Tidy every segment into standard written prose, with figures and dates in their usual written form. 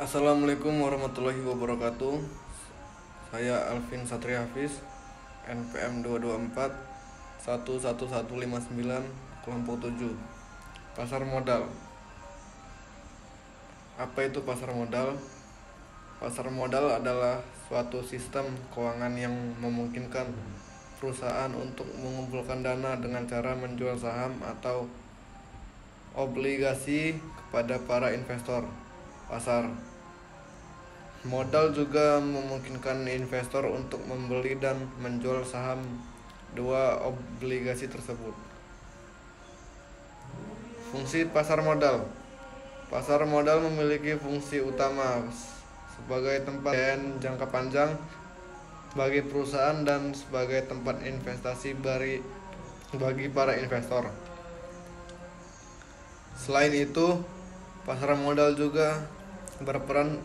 Assalamualaikum warahmatullahi wabarakatuh. Saya Alvin Satria Hafiz, NPM 224 11159 kelompok 7. Pasar modal. Apa itu pasar modal? Pasar modal adalah suatu sistem keuangan yang memungkinkan perusahaan untuk mengumpulkan dana dengan cara menjual saham atau obligasi kepada para investor pasar. Modal juga memungkinkan investor untuk membeli dan menjual saham dua obligasi tersebut. Fungsi pasar modal. Pasar modal memiliki fungsi utama sebagai tempat jangka panjang bagi perusahaan dan sebagai tempat investasi bagi para investor. Selain itu, pasar modal juga berperan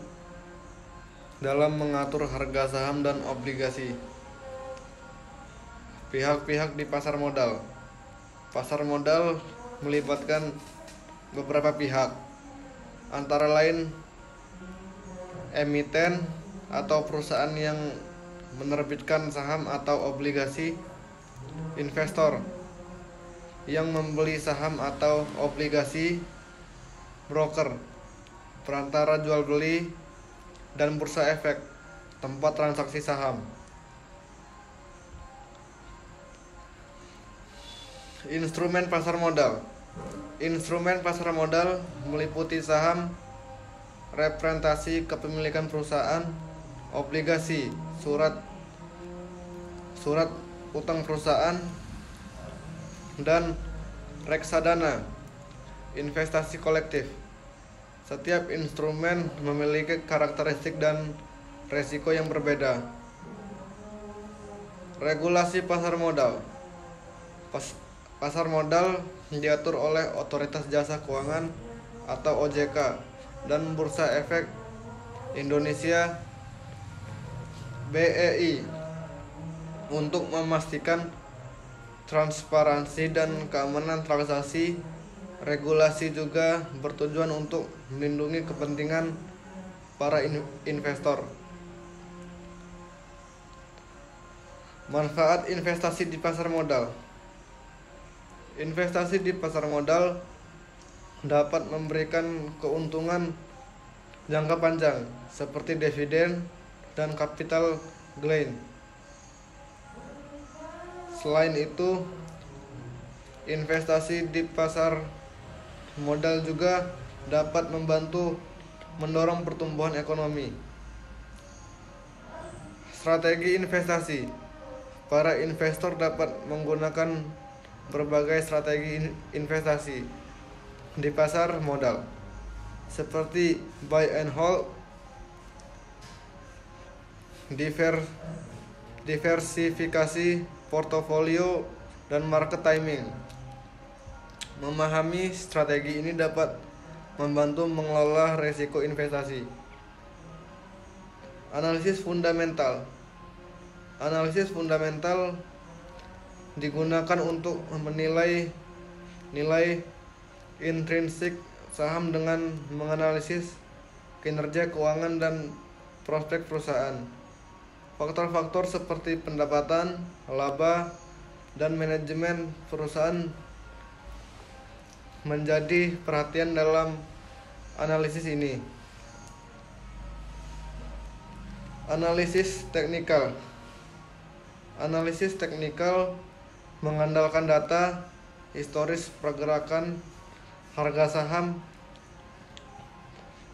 dalam mengatur harga saham dan obligasi. Pihak-pihak di pasar modal. Pasar modal melibatkan beberapa pihak, antara lain emiten atau perusahaan yang menerbitkan saham atau obligasi, investor yang membeli saham atau obligasi, broker, perantara jual beli, dan bursa efek, tempat transaksi saham. Instrumen pasar modal. Instrumen pasar modal meliputi saham, representasi kepemilikan perusahaan, obligasi, surat utang perusahaan, dan reksadana, investasi kolektif. Setiap instrumen memiliki karakteristik dan resiko yang berbeda. Regulasi pasar modal. Pasar modal diatur oleh Otoritas Jasa Keuangan atau OJK dan Bursa Efek Indonesia BEI untuk memastikan transparansi dan keamanan transaksi. Regulasi juga bertujuan untuk melindungi kepentingan para investor. Manfaat investasi di pasar modal. Investasi di pasar modal dapat memberikan keuntungan jangka panjang seperti dividen dan capital gain. Selain itu, investasi di pasar modal juga dapat membantu mendorong pertumbuhan ekonomi. Strategi investasi. Para investor dapat menggunakan berbagai strategi investasi di pasar modal, seperti buy and hold, diversifikasi portofolio, dan market timing. Memahami strategi ini dapat membantu mengelola risiko investasi. Analisis fundamental. Analisis fundamental digunakan untuk menilai nilai intrinsik saham dengan menganalisis kinerja keuangan dan prospek perusahaan. Faktor-faktor seperti pendapatan, laba, dan manajemen perusahaan menjadi perhatian dalam analisis ini. Analisis teknikal. Analisis teknikal mengandalkan data historis pergerakan harga saham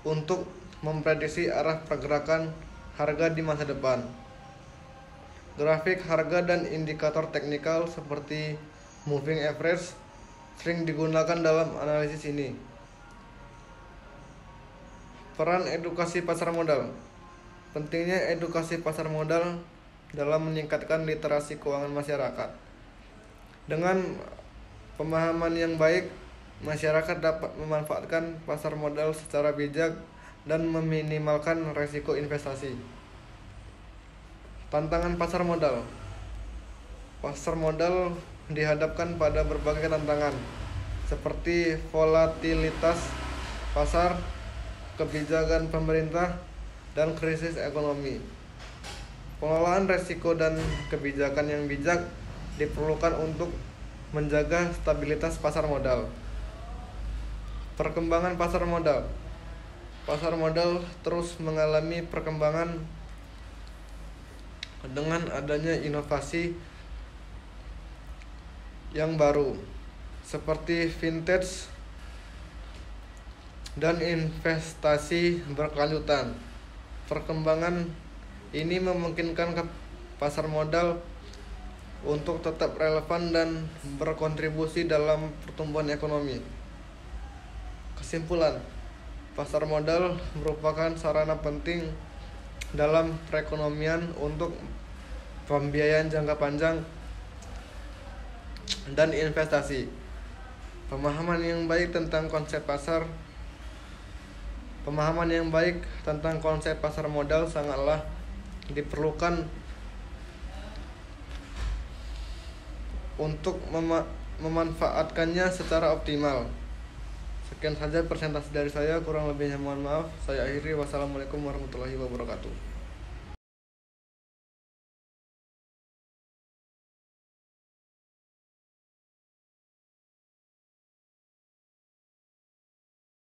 untuk memprediksi arah pergerakan harga di masa depan. Grafik harga dan indikator teknikal seperti moving average sering digunakan dalam analisis ini. Peran edukasi pasar modal. Pentingnya edukasi pasar modal dalam meningkatkan literasi keuangan masyarakat. Dengan pemahaman yang baik, masyarakat dapat memanfaatkan pasar modal secara bijak dan meminimalkan risiko investasi. Tantangan pasar modal. Pasar modal dihadapkan pada berbagai tantangan seperti volatilitas pasar, kebijakan pemerintah, dan krisis ekonomi. Pengelolaan resiko dan kebijakan yang bijak diperlukan untuk menjaga stabilitas pasar modal. Perkembangan pasar modal. Pasar modal terus mengalami perkembangan dengan adanya inovasi yang baru seperti vintage dan investasi berkelanjutan. Perkembangan ini memungkinkan pasar modal untuk tetap relevan dan berkontribusi dalam pertumbuhan ekonomi. Kesimpulan, pasar modal merupakan sarana penting dalam perekonomian untuk pembiayaan jangka panjang dan investasi. Pemahaman yang baik tentang konsep pasar modal sangatlah diperlukan untuk memanfaatkannya secara optimal. Sekian saja presentasi dari saya, kurang lebihnya mohon maaf. Saya akhiri. Wassalamualaikum warahmatullahi wabarakatuh.